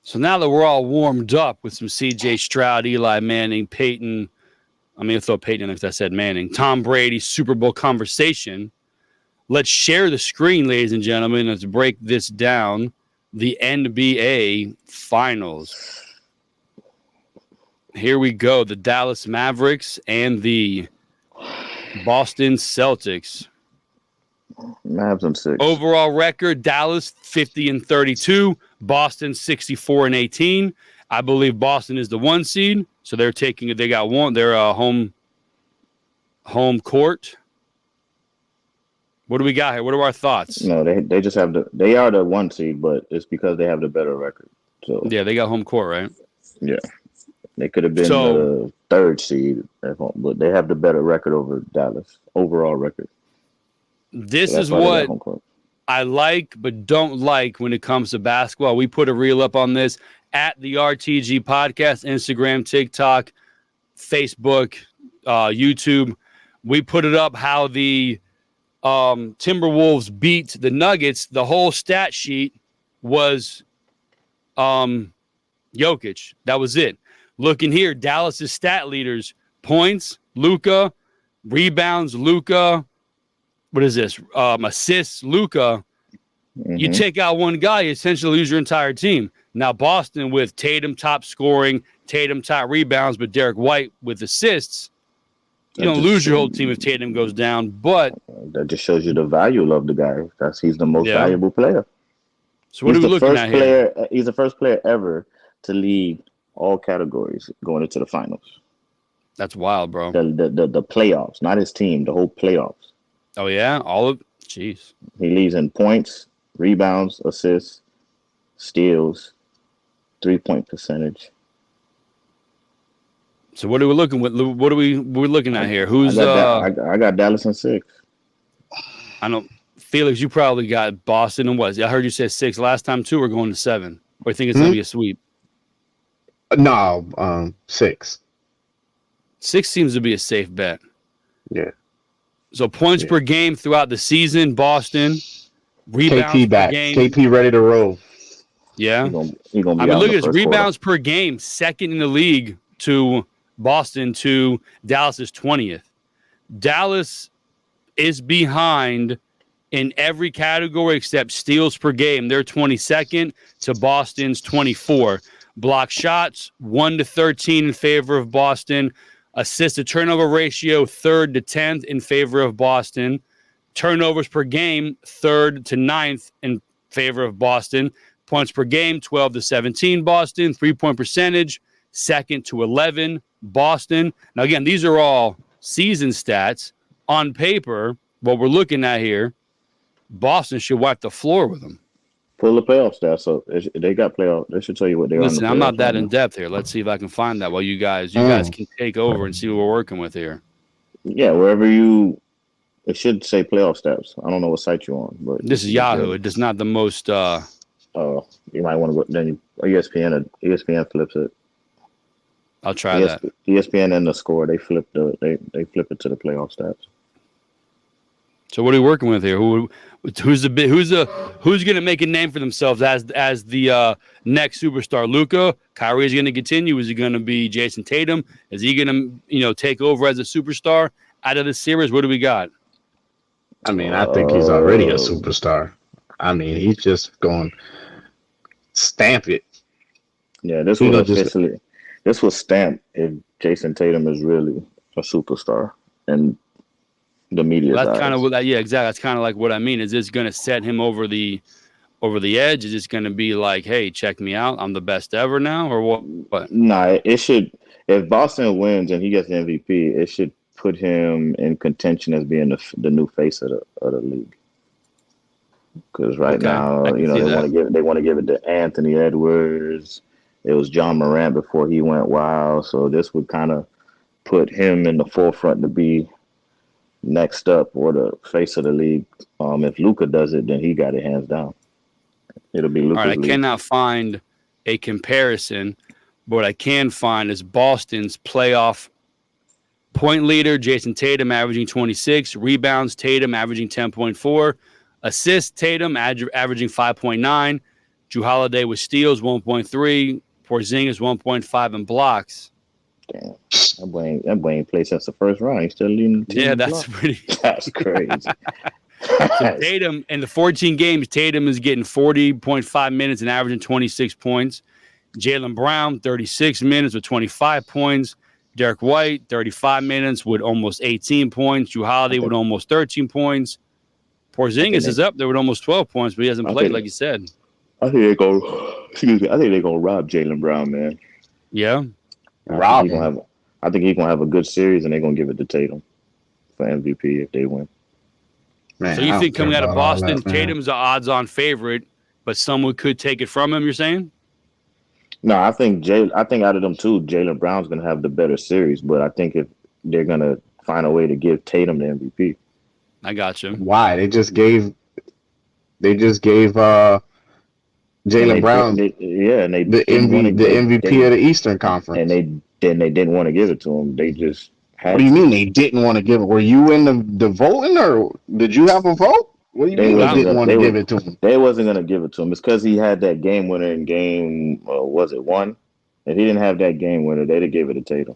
So now that we're all warmed up with some C.J. Stroud, Eli Manning, Peyton, I'm going to throw Peyton in because I said Manning, Tom Brady, Super Bowl conversation, let's share the screen, ladies and gentlemen. Let's break this down. The NBA Finals. Here we go. The Dallas Mavericks and the Boston Celtics. Mavs and 6. Overall record, Dallas 50-32, Boston 64-18. I believe Boston is the 1 seed, so they're taking. They got one. They're home court. What do we got here? What are our thoughts? No, they just have they are the 1 seed, but it's because they have the better record. So yeah, they got home court, right? Yeah, they could have been the 3rd seed at home, but they have the better record over Dallas overall record. This is what I like but don't like when it comes to basketball. We put a reel up on this at the RTG podcast, Instagram, TikTok, Facebook, YouTube. We put it up how the Timberwolves beat the Nuggets. The whole stat sheet was Jokic. That was it. Looking here, Dallas's stat leaders: points, Luka; rebounds, Luka. What is this? Assists, Luka. Mm-hmm. You take out one guy, you essentially lose your entire team. Now Boston with Tatum top scoring, Tatum top rebounds, but Derek White with assists. You don't lose your whole team if Tatum goes down, but that just shows you the value of the guy. He's the most valuable player. So what are we looking at here? He's the first player ever to lead all categories going into the finals. That's wild, bro. The playoffs, not his team, the whole playoffs. Oh yeah, jeez. He leads in points, rebounds, assists, steals, 3-point percentage. So what are we looking with? What are we're looking at here? Who's I got Dallas in 6. I know, Felix. You probably got Boston and what? I heard you say 6 last time too. We're going to 7. Or you think it's gonna be a sweep? No, 6. 6 seems to be a safe bet. Yeah. So points per game throughout the season, Boston. Rebounds KP back. Per game. KP ready to roll. Yeah. He gonna be look at this. Rebounds per game, 2nd in the league to Boston, to Dallas's 20th. Dallas is behind in every category except steals per game. They're 22nd to Boston's 24. Block shots, 1-13 in favor of Boston. Assist to turnover ratio, 3rd to 10th in favor of Boston. Turnovers per game, 3rd to 9th in favor of Boston. Points per game, 12 to 17 Boston. 3-point percentage, 2nd to 11 Boston. Now, again, these are all season stats. On paper, what we're looking at here, Boston should wipe the floor with them. Pull the playoff stats. So they got playoff. They should tell you what they are. Listen, I'm not that in depth here. Let's see if I can find that while you guys can take over and see what we're working with here. Yeah, it should say playoff stats. I don't know what site you're on, but this is Yahoo. It is not the most. You might want to go. Then ESPN flips it. I'll try that. ESPN and the score, they flip it to the playoff stats. So what are we working with here? Who's going to make a name for themselves as the next superstar? Luka? Kyrie is going to continue. Is he going to be Jason Tatum? Is he going to take over as a superstar out of the series? What do we got? I mean, I think he's already a superstar. I mean, he's just going to stamp it. Yeah, this was stamped if Jason Tatum is really a superstar and the media. That's kind of what. Yeah, exactly. That's kind of like what I mean. Is this going to set him over the edge? Is this going to be like, hey, check me out, I'm the best ever now, or what? Nah, it should. If Boston wins and he gets the MVP, it should put him in contention as being the new face of the league. Because now, they want to give it to Anthony Edwards. It was John Morant before he went wild, so this would kind of put him in the forefront to be next up or the face of the league. If Luka does it, then he got it hands down. It'll be Luka's All right, I league. cannot find a comparison, but what I can find is Boston's playoff point leader, Jason Tatum, averaging 26. Rebounds, Tatum, averaging 10.4. Assists, Tatum, averaging 5.9. Jrue Holiday with steals, 1.3. Porzingis, 1.5 in blocks. Damn. That boy ain't played since the first round. He's still leading the team. Yeah, that's pretty. That's crazy. So Tatum, in the 14 games, Tatum is getting 40.5 minutes and averaging 26 points. Jaylen Brown, 36 minutes with 25 points. Derek White, 35 minutes with almost 18 points. Jrue Holiday with almost 13 points. Porzingis is up there with almost 12 points, but he hasn't played, like you said. I think they're going to rob Jaylen Brown, man. Yeah. I think he's going to have a good series, and they're going to give it to Tatum for MVP if they win. Man, so you think coming out of Boston, Tatum's the odds-on favorite, but someone could take it from him, you're saying? No, I think out of them two, Jaylen Brown's going to have the better series, but I think if they're going to find a way to give Tatum the MVP. I got you. Why? They just gave Jaylen Brown the MVP of the Eastern Conference. And they didn't want to give it to him. They just had What do you mean they didn't want to give it? Were you in the voting, or did you have a vote? What do you mean they didn't want to give it to him? They wasn't going to give it to him. It's because he had that game winner in game, was it 1? If he didn't have that game winner, they'd have gave it to Tatum.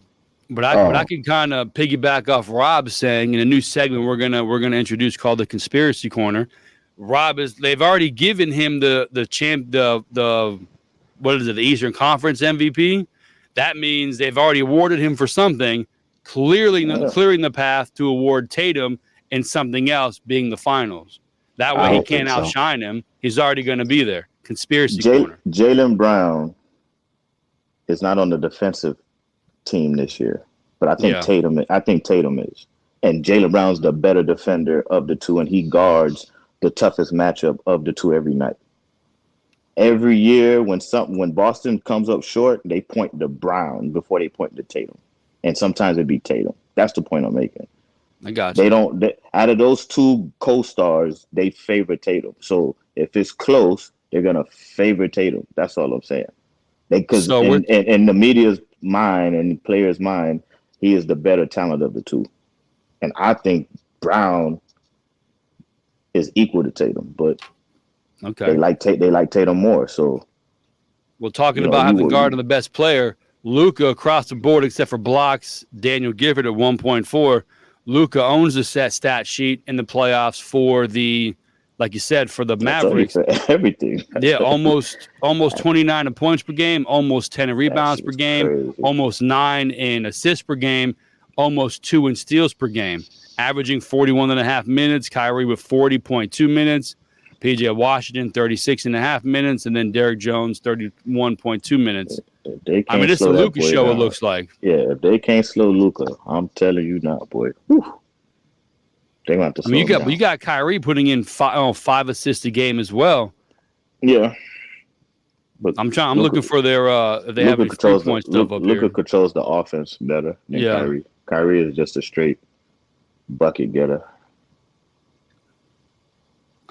But I can kind of piggyback off Rob saying in a new segment we're gonna introduce called the Conspiracy Corner. They've already given him the Eastern Conference MVP. That means they've already awarded him for something, clearing the path to award Tatum in something else, being the finals. That way he can't outshine him. He's already going to be there. Conspiracy Corner. Jaylen Brown is not on the defensive team this year, but I think Tatum is. And Jaylen Brown's the better defender of the two, and he guards the toughest matchup of the two every night. Every year when Boston comes up short, they point to Brown before they point to Tatum. And sometimes it be Tatum. That's the point I'm making. I got you. Out of those two co-stars, they favor Tatum. So if it's close, they're gonna favor Tatum. That's all I'm saying. Because in the media's mind and players' mind, he is the better talent of the two. And I think Brown is equal to Tatum, but they like Tatum more. So we're talking about having guard on the best player. Luka across the board, except for blocks. Daniel Gifford at 1.4. Luka owns the stat sheet in the playoffs for the, like you said, for the Mavericks. Everything. Yeah, almost 29 in points per game, almost 10 in rebounds per game, crazy. Almost 9 in assists per game, almost 2 in steals per game, averaging 41.5 minutes. Kyrie with 40.2 minutes. PJ Washington, 36.5 minutes, and then Derek Jones, 31.2 minutes. I mean, it's a Luka show, down. It looks like. Yeah, if they can't slow Luka, I'm telling you now, boy. Whew. They're going to have to slow him down. You got Kyrie putting in 5 assists a game as well. Yeah. But I'm looking for their they have any 3-point stuff up here. Luka controls the offense better than Kyrie. Kyrie is just a straight bucket getter.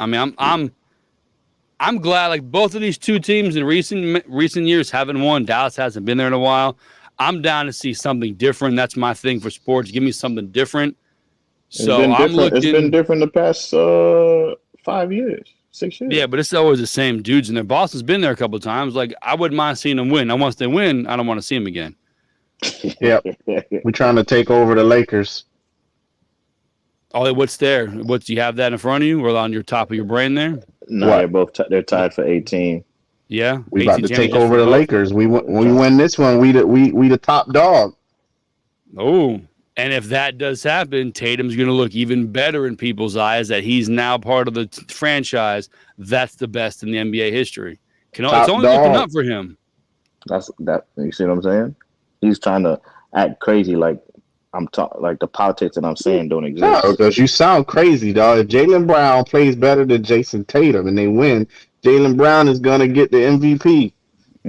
I mean, I'm glad, like, both of these two teams in recent years haven't won. Dallas hasn't been there in a while. I'm down to see something different. That's my thing for sports. Give me something different. So it's been different the past 5 years, 6 years. Yeah, but it's always the same dudes in there. Boston's been there a couple of times. Like, I wouldn't mind seeing them win. Now, once they win, I don't want to see them again. Yep. We're trying to take over the Lakers. Oh, what's there? Do you have that in front of you or on your top of your brain there? No, they're tied for 18. Yeah, we about to take over the Lakers. We win this one. We the top dog. Oh, and if that does happen, Tatum's going to look even better in people's eyes that he's now part of the franchise. That's the best in the NBA history. It's only looking up for him. That's that. You see what I'm saying? He's trying to act crazy like like the politics that I'm saying don't exist. No, because you sound crazy, dog. If Jaylen Brown plays better than Jason Tatum and they win, Jaylen Brown is gonna get the MVP.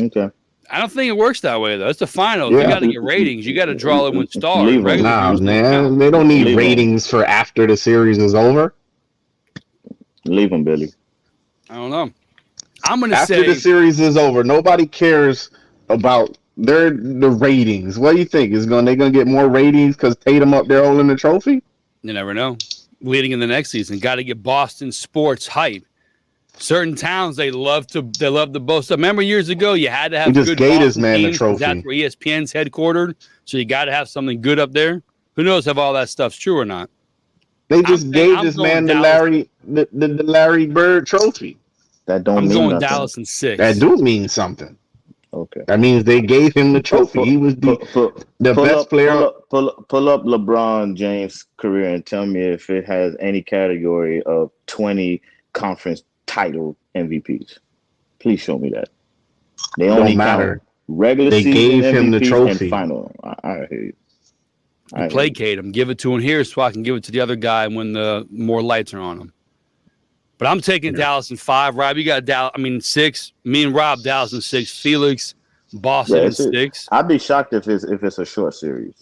Okay. I don't think it works that way though. It's the finals. Yeah. You got to get ratings. You got to draw it with stars. Nah, man, they don't need ratings for after the series is over. Leave them, Billy. I don't know. I'm gonna say after the series is over, nobody cares about the ratings. What do you think? They gonna get more ratings because Tatum up there holding the trophy? You never know. Leading in the next season, got to get Boston sports hype. certain towns they love to boast. Remember years ago, you had to have he just good gave his Boston man the teams, 'cause trophy. that's where ESPN's headquartered. So you got to have something good up there. Who knows if all that stuff's true or not? They just gave this man the Larry Bird trophy. That don't I'm mean going nothing. Dallas in 6. That do mean something. Okay. That means they gave him the trophy. He was the best player. Pull up LeBron James' career and tell me if it has any category of 20 conference title MVPs. Please show me that. They only count regular season gave him MVPs the trophy. and final. I hear you. You placate him. Give it to him here so I can give it to the other guy when the more lights are on him. But I'm taking Dallas in 5. Rob, you got Dallas. 6. Me and Rob, Dallas in 6. Felix, Boston in 6. I'd be shocked if it's a short series.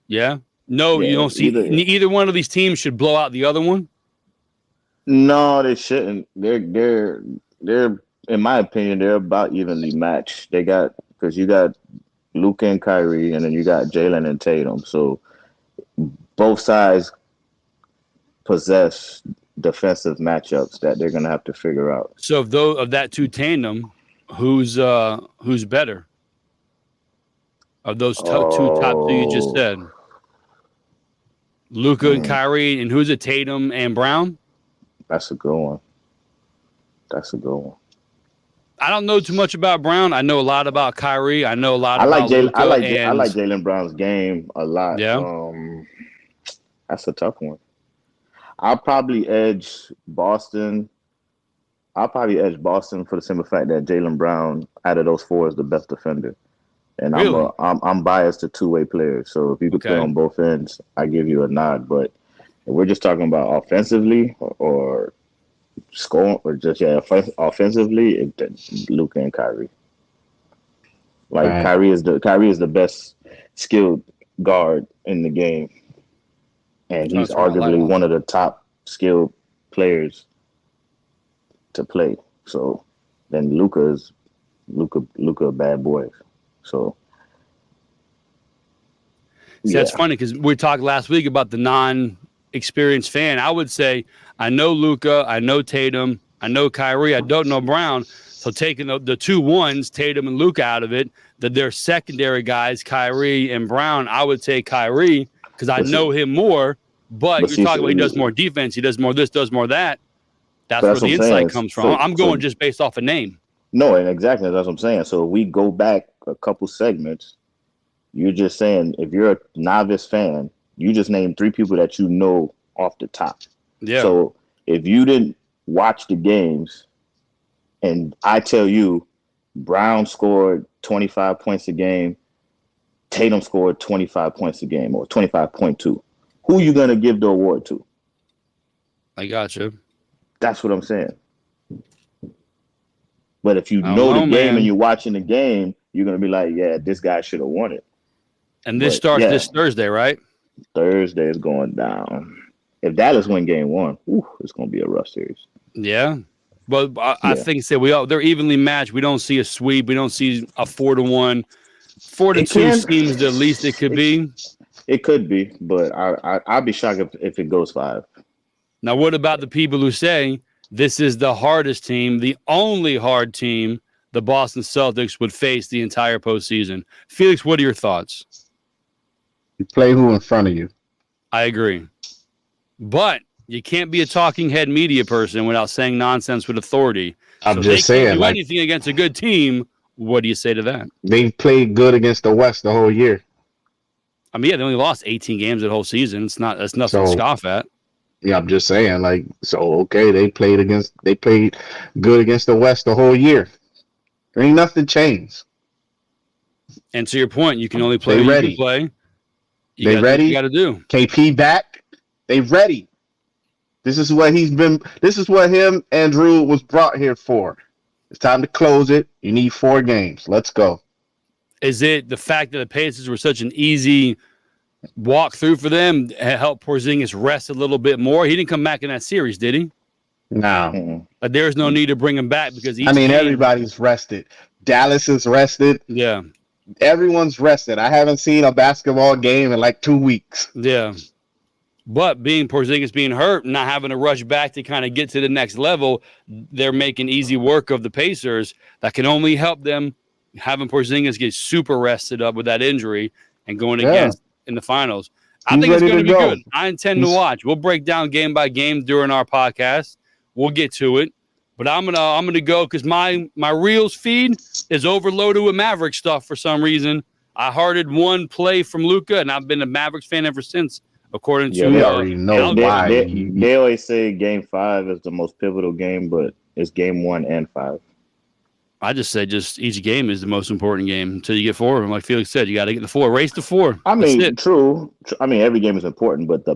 Yeah. No, you don't see either one of these teams should blow out the other one. No, they shouldn't. They're in my opinion, they're about evenly matched. Because you got Luka and Kyrie, and then you got Jaylen and Tatum. So both sides possess defensive matchups that they're gonna have to figure out. So of that two tandem, who's better? Of those two top 2 you just said, Luka and Kyrie, and who's it? Tatum and Brown. That's a good one. I don't know too much about Brown. I know a lot about Kyrie. I know a lot about Luka. I like Jaylen Brown's game a lot. Yeah. That's a tough one. I'll probably edge Boston. For the simple fact that Jaylen Brown, out of those 4, is the best defender. And really? I'm biased to two-way players. So if you could play on both ends, I give you a nod. But if we're just talking about offensively or scoring, or just offensively, it's Luka and Kyrie. Like Kyrie is the best skilled guard in the game, and he's arguably one of the top skilled players to play. So then Luka a bad boy. So that's funny because we talked last week about the non-experienced fan. I would say I know Luka, I know Tatum, I know Kyrie, I don't know Brown. So taking the 2 ones, Tatum and Luka, out of it, that they're secondary guys, Kyrie and Brown, I would take Kyrie because I know him more. But you're talking about he does more defense, he does more this, does more that. That's where the insight comes from. I'm going just based off a name. No, and exactly that's what I'm saying. So if we go back a couple segments, you're just saying if you're a novice fan, you just name 3 people that you know off the top. Yeah. So if you didn't watch the games and I tell you Brown scored 25 points a game, Tatum scored 25 points a game or 25.2, who you going to give the award to? I got you. That's what I'm saying. But if you know the game and you're watching the game, you're going to be like, yeah, this guy should have won it. And this starts this Thursday, right? Thursday is going down. If Dallas win game 1, it's going to be a rough series. Yeah. But I think they're evenly matched. We don't see a sweep. We don't see a 4-1. 4-2 seems the least it could be. It could be, but I'd be shocked if it goes 5. Now, what about the people who say this is the hardest team, the only hard team the Boston Celtics would face the entire postseason? Felix, what are your thoughts? You play who in front of you. I agree. But you can't be a talking head media person without saying nonsense with authority. I'm just saying. Do anything against a good team. What do you say to that? They've played good against the West the whole year. I mean, they only lost 18 games the whole season. That's nothing to scoff at. Yeah, I'm just saying, they played good against the West the whole year. There ain't nothing changed. And to your point, you can only play who you can play. They ready? You got to do. KP back. They ready. This is what him and Drew was brought here for. It's time to close it. You need 4 games. Let's go. Is it the fact that the Pacers were such an easy walk through for them helped Porzingis rest a little bit more? He didn't come back in that series, did he? No. But there's no need to bring him back because everybody's rested. Dallas is rested. Yeah. Everyone's rested. I haven't seen a basketball game in 2 weeks. Yeah. But being Porzingis being hurt, not having to rush back to kind of get to the next level, they're making easy work of the Pacers. That can only help them having Porzingis get super rested up with that injury and going against in the finals. I think it's going to be good. I intend to watch. We'll break down game by game during our podcast. We'll get to it. But I'm gonna go because my Reels feed is overloaded with Mavericks stuff for some reason. I hearted one play from Luka, and I've been a Mavericks fan ever since. According to they already know why. They always say Game 5 is the most pivotal game, but it's Game 1 and 5. I just say each game is the most important game until you get 4. And like Felix said, you got to get the 4. Race to 4. I mean, true. I mean, every game is important, but the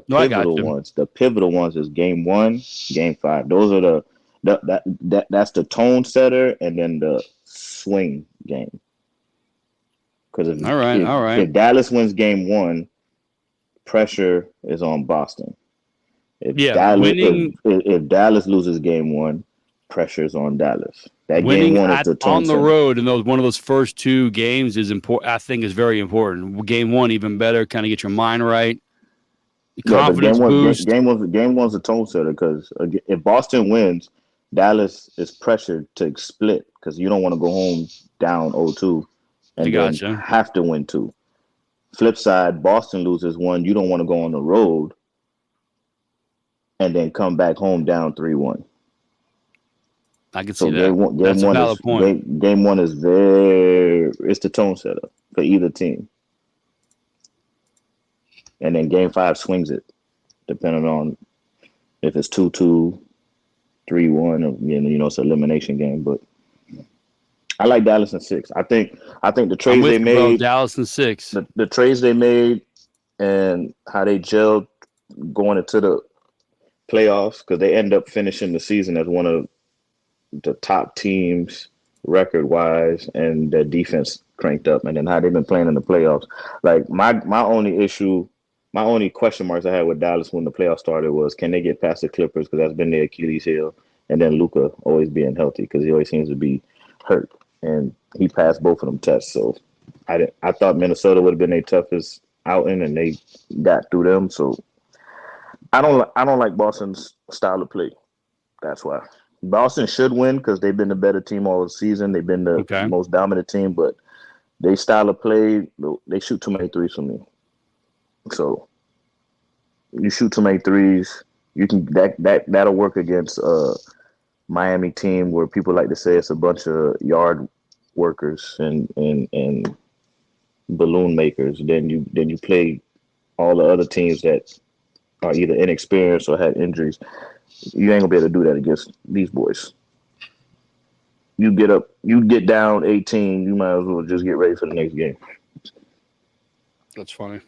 pivotal ones is Game 1, Game 5. Those are that's the tone setter, and then the swing game. Because if Dallas wins Game 1, pressure is on Boston. If Dallas loses Game 1, pressure is on Dallas. That winning Game 1 is the tone on the road in one of those first 2 games is important. I think is very important. Game 1 even better. Kind of get your mind right. Confidence boost. Game 1's a tone setter because if Boston wins, Dallas is pressured to split because you don't want to go home down 0-2 and then have to win 2. Flip side, Boston loses 1. You don't want to go on the road and then come back home down 3-1. I can see that. That's a valid point. Game 1 is it's the tone setter for either team. And then Game 5 swings it, depending on if it's 2-2, 3-1, it's an elimination game. But I like Dallas in 6. I think the trades they made, Dallas in 6. The trades they made and how they gelled going into the playoffs, because they end up finishing the season as one of the top teams record-wise, and their defense cranked up, and then how they've been playing in the playoffs. Like my only question marks I had with Dallas when the playoffs started was, can they get past the Clippers? Because that's been their Achilles heel, and then Luka always being healthy because he always seems to be hurt, and he passed both of them tests. So I thought Minnesota would have been their toughest outing, and they got through them. So I don't like Boston's style of play. That's why. Boston should win because they've been the better team all season. They've been the most dominant team, but they style of play, they shoot too many threes for me. So you shoot too many threes, you can that'll work against a Miami team where people like to say it's a bunch of yard workers and balloon makers. Then you play all the other teams that are either inexperienced or had injuries. You ain't gonna be able to do that against these boys. You get down 18, you might as well just get ready for the next game. That's funny.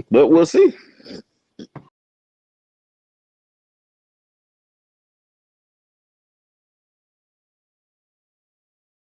But we'll see.